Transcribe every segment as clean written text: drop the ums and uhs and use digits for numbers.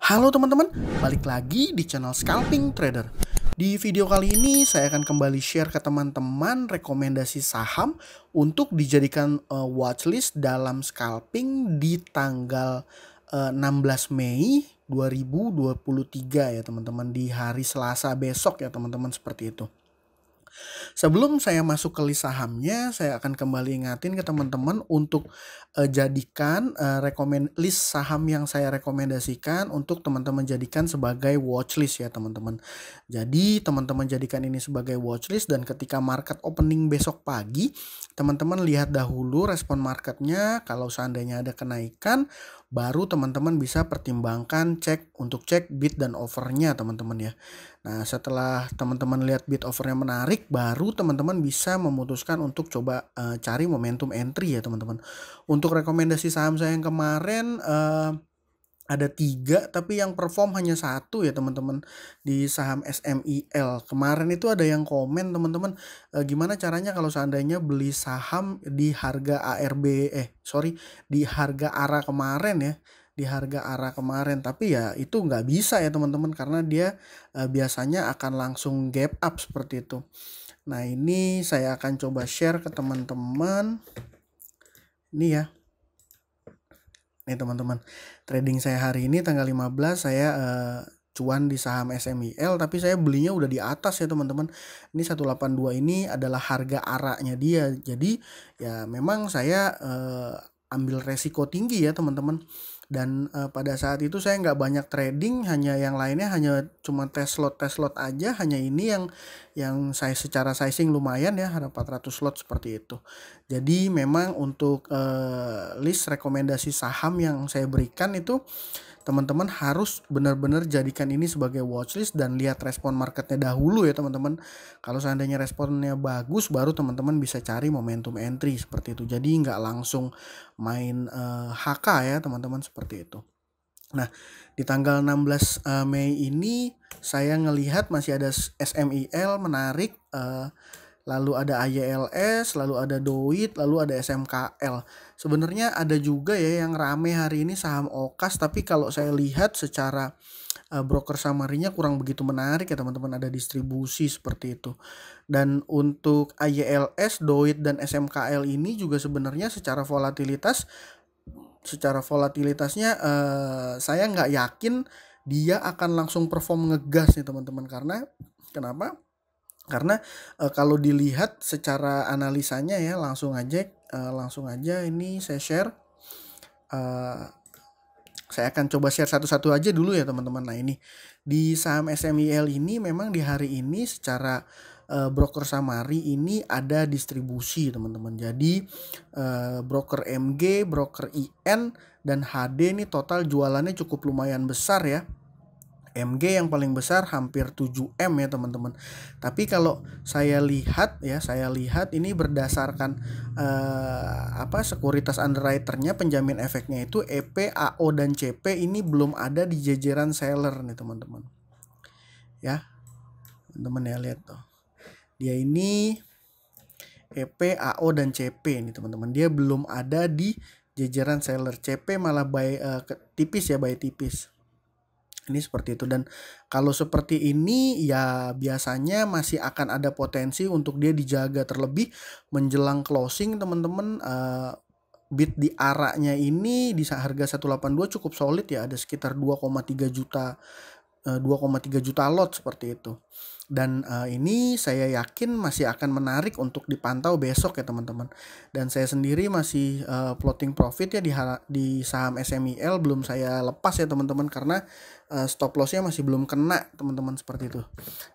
Halo teman-teman, balik lagi di channel Scalping Trader. Di video kali ini saya akan kembali share ke teman-teman rekomendasi saham untuk dijadikan watchlist dalam scalping di tanggal 16 Mei 2023 ya teman-teman, di hari Selasa besok ya teman-teman, seperti itu. Sebelum saya masuk ke list sahamnya, saya akan kembali ingatin ke teman-teman untuk jadikan list saham yang saya rekomendasikan untuk teman-teman jadikan sebagai watchlist ya teman-teman. Jadi teman-teman jadikan ini sebagai watchlist, dan ketika market opening besok pagi, teman-teman lihat dahulu respon marketnya. Kalau seandainya ada kenaikan, baru teman-teman bisa pertimbangkan cek bid dan offernya teman-teman ya. Nah, setelah teman-teman lihat bid offernya menarik, baru teman-teman bisa memutuskan untuk coba cari momentum entry ya teman-teman. Untuk rekomendasi saham saya yang kemarin ada 3, tapi yang perform hanya 1 ya teman-teman, di saham SMIL. Kemarin itu ada yang komen teman-teman, gimana caranya kalau seandainya beli saham di harga di harga ARA kemarin ya, di harga ARA kemarin. Tapi ya itu nggak bisa ya teman-teman, karena dia biasanya akan langsung gap up seperti itu. Nah, ini saya akan coba share ke teman-teman. Ini ya. Nih teman-teman, trading saya hari ini tanggal 15 saya cuan di saham SMIL, tapi saya belinya udah di atas ya teman-teman. Ini 182 ini adalah harga ARA-nya dia. Jadi ya memang saya ambil resiko tinggi ya teman-teman. Dan pada saat itu saya nggak banyak trading, hanya yang lainnya hanya cuma test slot aja. Hanya ini yang saya secara sizing lumayan ya, ada 400 slot seperti itu. Jadi memang untuk list rekomendasi saham yang saya berikan itu, teman-teman harus benar-benar jadikan ini sebagai watchlist dan lihat respon marketnya dahulu ya teman-teman. Kalau seandainya responnya bagus, baru teman-teman bisa cari momentum entry seperti itu. Jadi nggak langsung main HK ya teman-teman, seperti itu. Nah, di tanggal 16 Mei ini saya ngelihat masih ada SMIL menarik, lalu ada AYLS, lalu ada DOIT, lalu ada SMKL. Sebenarnya ada juga ya yang rame hari ini saham OKAS, tapi kalau saya lihat secara broker summary-nya kurang begitu menarik ya teman-teman, ada distribusi seperti itu. Dan untuk AYLS, DOIT dan SMKL ini juga sebenarnya secara volatilitasnya saya nggak yakin dia akan langsung perform ngegas nih teman-teman. Karena kenapa? Karena kalau dilihat secara analisanya ya, langsung aja ini saya share. Saya akan coba share satu-satu aja dulu ya teman-teman. Nah, ini di saham SMIL ini memang di hari ini secara broker summary ini ada distribusi teman-teman. Jadi broker MG, broker IN dan HD ini total jualannya cukup lumayan besar ya. MG yang paling besar hampir 7M ya teman-teman. Tapi kalau saya lihat ini berdasarkan sekuritas underwriternya, penjamin efeknya itu EP, AO dan CP ini belum ada di jajaran seller nih teman-teman. Ya. Teman-teman ya, lihat tuh. Dia ini EP, AO dan CP nih teman-teman. Dia belum ada di jajaran seller. CP malah tipis. Ini seperti itu. Dan kalau seperti ini ya biasanya masih akan ada potensi untuk dia dijaga terlebih menjelang closing teman-teman. Bid di ARA-nya ini di harga 182 cukup solid ya, ada sekitar 2,3 juta lot seperti itu. Dan ini saya yakin masih akan menarik untuk dipantau besok ya teman-teman. Dan saya sendiri masih floating profit ya di saham SMIL, belum saya lepas ya teman-teman, karena stop lossnya masih belum kena teman-teman, seperti itu.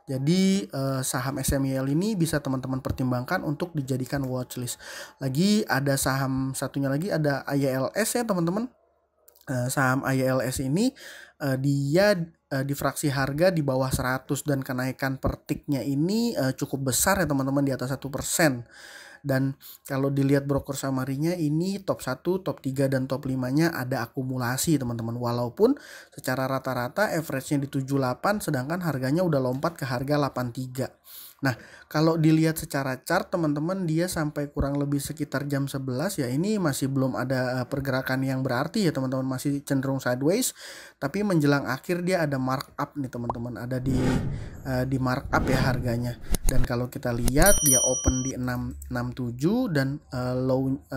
Jadi saham SMIL ini bisa teman-teman pertimbangkan untuk dijadikan watchlist. Lagi ada saham satunya lagi, ada AYLS ya teman-teman. Saham AYLS ini dia di fraksi harga di bawah 100, dan kenaikan per tiknya ini cukup besar ya teman-teman, di atas 1%. Dan kalau dilihat broker summary-nya ini top 1, top 3 dan top 5-nya ada akumulasi teman-teman. Walaupun secara rata-rata average-nya di 78, sedangkan harganya udah lompat ke harga 83. Nah, kalau dilihat secara chart teman-teman, dia sampai kurang lebih sekitar jam 11 ya, ini masih belum ada pergerakan yang berarti ya teman-teman, masih cenderung sideways. Tapi menjelang akhir dia ada markup nih teman-teman, ada di markup ya harganya. Dan kalau kita lihat dia open di 667 dan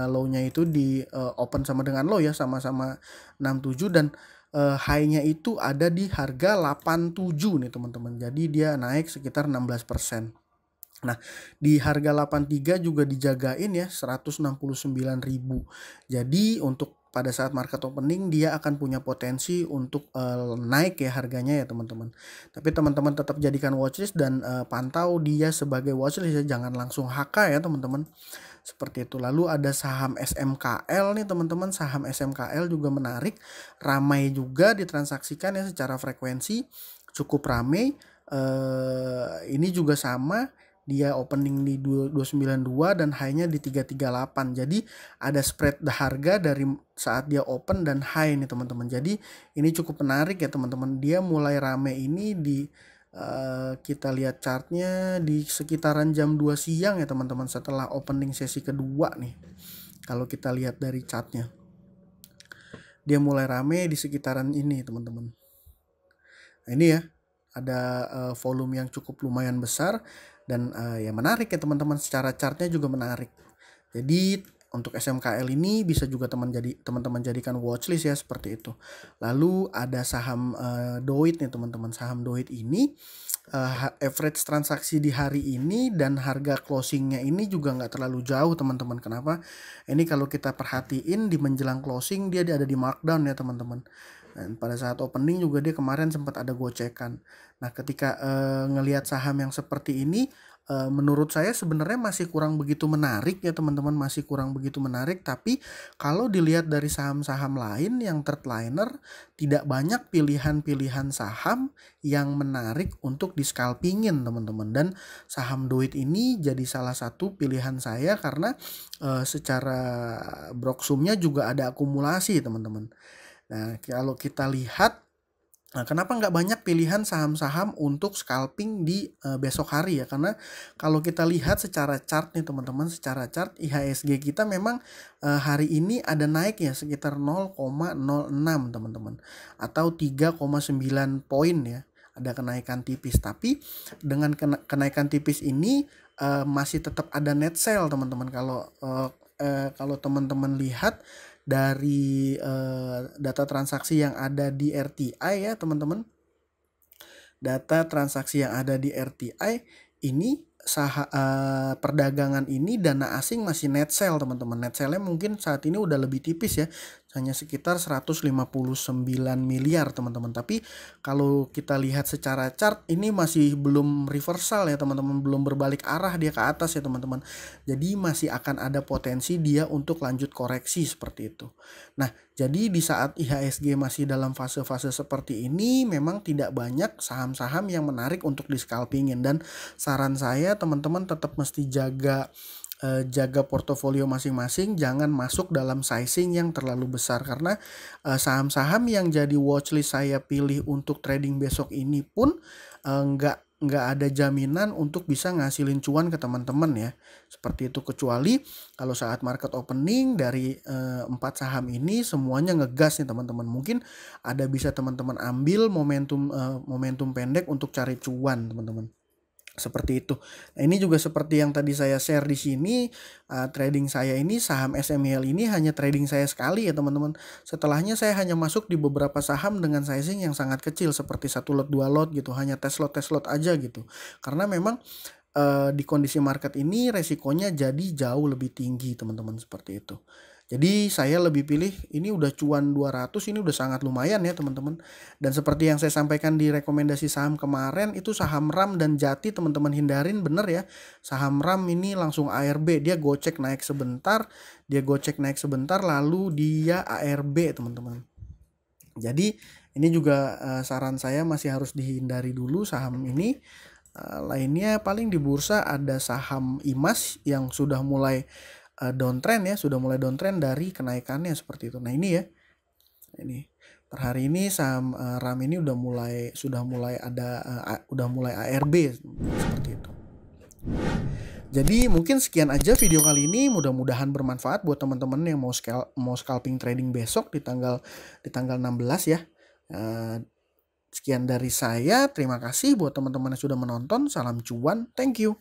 low-nya itu di open sama dengan low ya, sama-sama 67, dan high-nya itu ada di harga 87 nih teman-teman. Jadi dia naik sekitar 16%. Nah, di harga 83 juga dijagain ya 169.000. Jadi untuk pada saat market opening dia akan punya potensi untuk naik ya harganya ya teman-teman. Tapi teman-teman tetap jadikan watchlist dan pantau dia sebagai watchlist ya, jangan langsung HK ya teman-teman. Seperti itu. Lalu ada saham SMKL nih teman-teman. Saham SMKL juga menarik, ramai juga ditransaksikan ya secara frekuensi, cukup ramai. Ini juga sama, dia opening di 292 dan high-nya di 338. Jadi ada spread harga dari saat dia open dan high nih teman-teman. Jadi ini cukup menarik ya teman-teman. Dia mulai rame ini di kita lihat chartnya di sekitaran jam 2 siang ya teman-teman, setelah opening sesi kedua nih. Kalau kita lihat dari chartnya, dia mulai rame di sekitaran ini teman-teman. Nah, ini ya, ada volume yang cukup lumayan besar dan ya menarik ya teman-teman, secara chartnya juga menarik. Jadi untuk SMKL ini bisa juga teman-teman jadikan watchlist ya, seperti itu. Lalu ada saham Doit nih teman-teman. Saham Doit ini average transaksi di hari ini dan harga closingnya ini juga nggak terlalu jauh teman-teman. Kenapa? Ini kalau kita perhatiin di menjelang closing dia ada di markdown ya teman-teman. Dan pada saat opening juga dia kemarin sempat ada gocekan. Nah, ketika ngelihat saham yang seperti ini, menurut saya sebenarnya masih kurang begitu menarik ya teman-teman, masih kurang begitu menarik. Tapi kalau dilihat dari saham-saham lain yang third liner, tidak banyak pilihan-pilihan saham yang menarik untuk di scalpingin teman-teman. Dan saham Doit ini jadi salah satu pilihan saya karena secara broksumnya juga ada akumulasi teman-teman. Nah, kalau kita lihat, nah, kenapa nggak banyak pilihan saham-saham untuk scalping di besok hari ya? Karena kalau kita lihat secara chart nih teman-teman, secara chart IHSG kita memang hari ini ada naik ya sekitar 0,06 teman-teman, atau 3,9 poin ya. Ada kenaikan tipis, tapi dengan kenaikan tipis ini masih tetap ada net sale teman-teman. Kalau teman-teman lihat dari data transaksi yang ada di RTI ya teman-teman, data transaksi yang ada di RTI ini perdagangan ini dana asing masih net sale teman-teman. Net sale-nya mungkin saat ini udah lebih tipis ya, hanya sekitar 159 miliar teman-teman. Tapi kalau kita lihat secara chart ini masih belum reversal ya teman-teman, belum berbalik arah dia ke atas ya teman-teman. Jadi masih akan ada potensi dia untuk lanjut koreksi seperti itu. Nah, jadi di saat IHSG masih dalam fase-fase seperti ini, memang tidak banyak saham-saham yang menarik untuk di scalpingin. Dan saran saya teman-teman tetap mesti jaga portofolio masing-masing, jangan masuk dalam sizing yang terlalu besar, karena saham-saham yang jadi watchlist saya pilih untuk trading besok ini pun nggak ada jaminan untuk bisa ngasilin cuan ke teman-teman ya, seperti itu. Kecuali kalau saat market opening dari 4 saham ini semuanya ngegas nih teman-teman, mungkin ada bisa teman-teman ambil momentum pendek untuk cari cuan teman-teman. Seperti itu. Nah, ini juga seperti yang tadi saya share di sini, trading saya ini saham SMIL ini hanya trading saya sekali ya teman-teman. Setelahnya saya hanya masuk di beberapa saham dengan sizing yang sangat kecil, seperti 1 lot 2 lot gitu, hanya test lot aja gitu. Karena memang di kondisi market ini resikonya jadi jauh lebih tinggi teman-teman, seperti itu. Jadi saya lebih pilih ini udah cuan 200, ini udah sangat lumayan ya teman-teman. Dan seperti yang saya sampaikan di rekomendasi saham kemarin, itu saham RAM dan Jati teman-teman hindarin, bener ya. Saham RAM ini langsung ARB, dia gocek naik sebentar, lalu dia ARB teman-teman. Jadi ini juga saran saya masih harus dihindari dulu saham ini. Lainnya paling di bursa ada saham IMAS yang sudah mulai downtrend ya, sudah mulai downtrend dari kenaikannya seperti itu. Nah, ini ya. Ini per hari ini saham RAM ini udah mulai ARB seperti itu. Jadi mungkin sekian aja video kali ini, mudah-mudahan bermanfaat buat teman-teman yang mau scalping trading besok di tanggal 16 ya. Sekian dari saya, terima kasih buat teman-teman yang sudah menonton. Salam cuan, thank you.